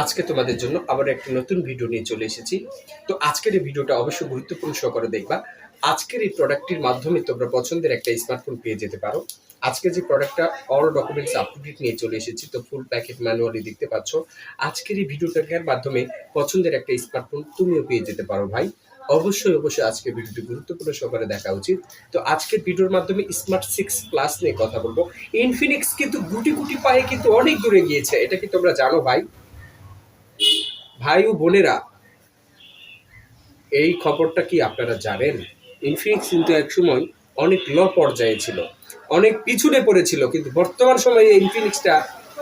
আজকে তোমাদের জন্য আবার একটা নতুন ভিডিও নিয়ে চলে এসেছি। তো আজকের এই ভিডিওটা অবশ্যই গুরুত্বপূর্ণ সহকারে দেখবা। আজকের এই প্রোডাক্টটির মাধ্যমে তোমরা পছন্দের একটা স্মার্টফোন পেয়ে যেতে পারো। আজকে যে প্রোডাক্টটা all documents up to date নিয়ে চলে এসেছি, তো ফুল প্যাকেট ম্যানুয়ালি দেখতে পাচ্ছ। আজকের এই ভিডিওটার মাধ্যমে পছন্দের একটা স্মার্টফোন তুমিও পেয়ে যেতে পারো ভাই। অবশ্যই অবশ্যই আজকের ভিডিওটি গুরুত্বপূর্ণ সহকারে দেখা উচিত। তো আজকের ভিডিওর মাধ্যমে স্মার্ট 6 প্লাস নিয়ে কথা বলবো। ইনফিনিক্স কিন্তু গুটি গুটি পায়ে কিন্তু অনেক দূরে গিয়েছে, এটা কি তোমরা জানো ভাই? ভাই ও বোনেরা, এই খবরটা কি আপনারা জানেন? ইনফিনিক্স কিন্তু একসময় অনেক লো পর্যায়ে ছিল, অনেক পিছনে পড়েছিল, কিন্তু বর্তমান সময়ে ইনফিনিক্সটা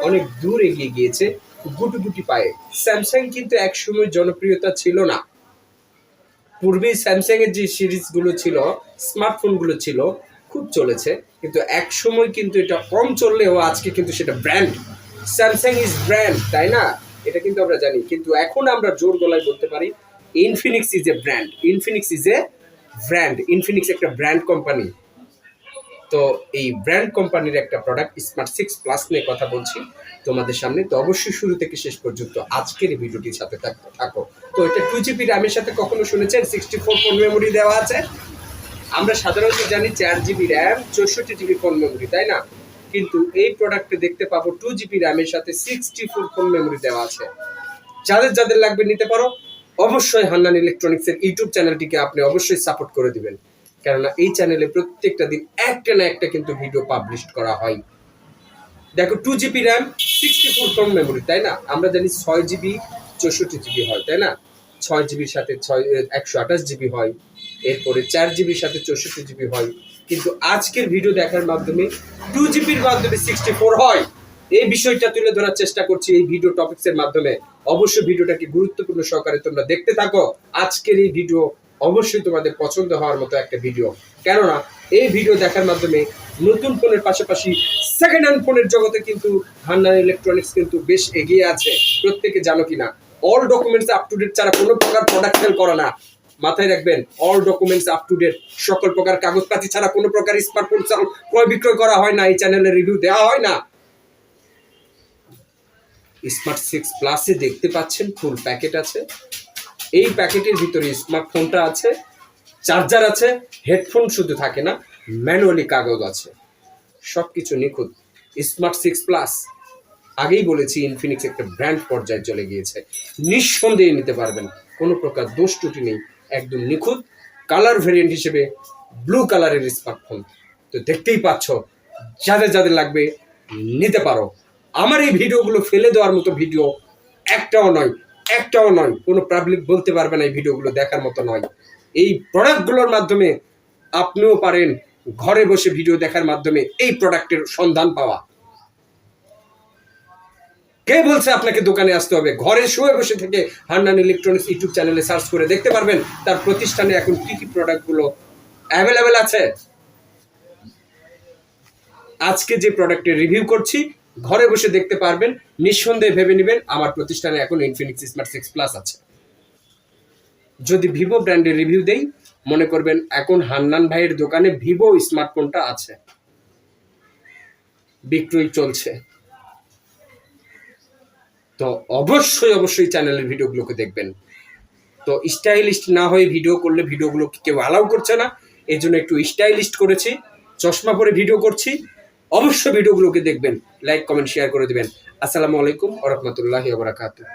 অনেক দূর এগিয়ে গিয়েছে গুটি গুটি পায়ে। স্যামসাং কিন্তু একসময় জনপ্রিয়তা ছিল না। পূর্বে স্যামসাং এর যে সিরিজগুলো ছিল, স্মার্টফোনগুলো ছিল, খুব চলেছে, কিন্তু এক সময় কিন্তু এটা কম চললেও আজকে কিন্তু সেটা ব্র্যান্ড। স্যামসাং ইজ ব্র্যান্ড, তাই না? এটা কিন্তু আমরা জানি, কিন্তু এখন আমরা জোর গলায় বলতে পারি Infinix is a brand. Infinix is a brand. Infinix একটা ব্র্যান্ড কোম্পানি। তো এই ব্র্যান্ড কোম্পানির একটা প্রোডাক্ট স্মার্ট 6 প্লাস নিয়ে কথা বলছি তোমাদের সামনে। তো অবশ্যই শুরু থেকে শেষ পর্যন্ত আজকের এই ভিডিওটির সাথে থাকো। তো এটা 2 GB র্যামের সাথে কখনো শুনেছেন 64 ফোন মেমোরি দেওয়া আছে? আমরা সাধারণত জানি 4 GB RAM, 64 GB phone memory, তাই না? কিন্তু এই প্রোডাক্টে দেখতে পাবো 2 GB র্যামের সাথে 64 ফোন মেমোরি দেওয়া আছে। যাদের যাদের লাগবে নিতে পারো। অবশ্যই হান্নান ইলেকট্রনিক্সের ইউটিউব চ্যানেলটিকে আপনি অবশ্যই সাপোর্ট করে দিবেন, কেননা এই চ্যানেলে প্রত্যেকটা দিন একটা না একটা কিন্তু ভিডিও পাবলিশ করা হয়। দেখো, 2 GB র্যাম, 64 ফোন মেমোরি, তাই না? আমরা জানি 6 GB 64 GB হয়, তাই না? 6 GBর সাথে 128 GB হয়, এরপরে 4 GBর সাথে 64 GB হয়, কিন্তু আজকের ভিডিও দেখার মাধ্যমে 2 GBর মাধ্যমে 64 হয়। এই বিষয়টা তুলে ধরার চেষ্টা করছি এই ভিডিও টপিক্সের মাধ্যমে। অবশ্যই ভিডিওটাকে গুরুত্বপূর্ণ সহকারে তোমরা দেখতে থাকো। আজকের এই ভিডিও অবশ্যই তোমাদের পছন্দ হওয়ার মতো একটা ভিডিও, কেননা এই ভিডিও দেখার মাধ্যমে নতুন ফোনের পাশাপাশি সেকেন্ড হ্যান্ড ফোনের জগতে কিন্তু হান্নান ইলেকট্রনিক্স কিন্তু বেশ এগিয়ে আছে। প্রত্যেকে জানো কিনা, all documents up to date ছাড়া কোনো প্রকার প্রোডাক্ট সেল করে না। মাথায় রাখবেন, all documents up to date, সকল প্রকার কাগজপাতি ছাড়া কোনো প্রকার স্মার্টফোন ক্রয় বিক্রয় করা হয় না, এই চ্যানেলে রিভিউ দেওয়া হয় না। স্মার্ট 6 প্লাসে দেখতে পাচ্ছেন ফুল প্যাকেট আছে। এই প্যাকেটের ভিতরে স্মার্টফোনটা আছে, চার্জার আছে, হেডফোন শুধু থাকে না, ম্যানুয়ালি কাগজ আছে, সবকিছু নিখুঁত। স্মার্ট 6 প্লাস, আগেই বলেছি ইনফিনিক্স একটা ব্র্যান্ড পর্যায়ে চলে গিয়েছে। নিঃসন্দেহে নিতে পারবেন, কোনো প্রকার দোষ ত্রুটি নেই, একদম নিখুঁত। কালার ভেরিয়েন্ট হিসেবে ব্লু কালারের স্মার্টফোন। তো দেখতেই পাচ্ছ, যাদের যাদের লাগবে নিতে পারো। আমার এই ভিডিওগুলো ফেলে দেওয়ার মতো ভিডিও একটাও নয়, একটাও নয়। কোনো পাবলিক বলতে পারবে না এই ভিডিওগুলো দেখার মতো নয়। এই প্রোডাক্টগুলোর মাধ্যমে আপনিও পারেন ঘরে বসে ভিডিও দেখার মাধ্যমে এই প্রোডাক্টের সন্ধান পাওয়া। কে বলছে আপনাকে দোকানে আসতে হবে? ঘরে শুয়ে বসে থেকে হান্নান ইলেকট্রনিক্স ইউটিউব চ্যানেলে সার্চ করে দেখতে পারবেন তার প্রতিষ্ঠানে এখন কি কি প্রোডাক্টগুলো অ্যাভেলেবেল আছে। আজকে যে প্রোডাক্টের রিভিউ করছি, ঘরে বসে দেখতে পারবেন, নিঃসন্দেহে ভেবে নেবেন আমার প্রতিষ্ঠানে এখন ইনফিনিক্স স্মার্ট 6 প্লাস আছে। যদি ভিভো ব্র্যান্ডের রিভিউ দেই, মনে করবেন এখন হান্নান ভাইয়ের দোকানে ভিভো স্মার্টফোনটা আছে, বিক্রয় চলছে। তো অবশ্যই অবশ্যই চ্যানেলের ভিডিওগুলোকে দেখবেন। তো স্টাইলিস্ট না হয়ে ভিডিও করলে ভিডিওগুলো কেউ অ্যালাউ করছে না, এই জন্য একটু স্টাইলিস্ট করেছি, চশমা পরে ভিডিও করছি। অবশ্যই ভিডিওগুলোকে দেখবেন, লাইক কমেন্ট শেয়ার করে দেবেন। আসসালামু আলাইকুম ওয়া রাহমাতুল্লাহি ওয়া বারাকাতুহু।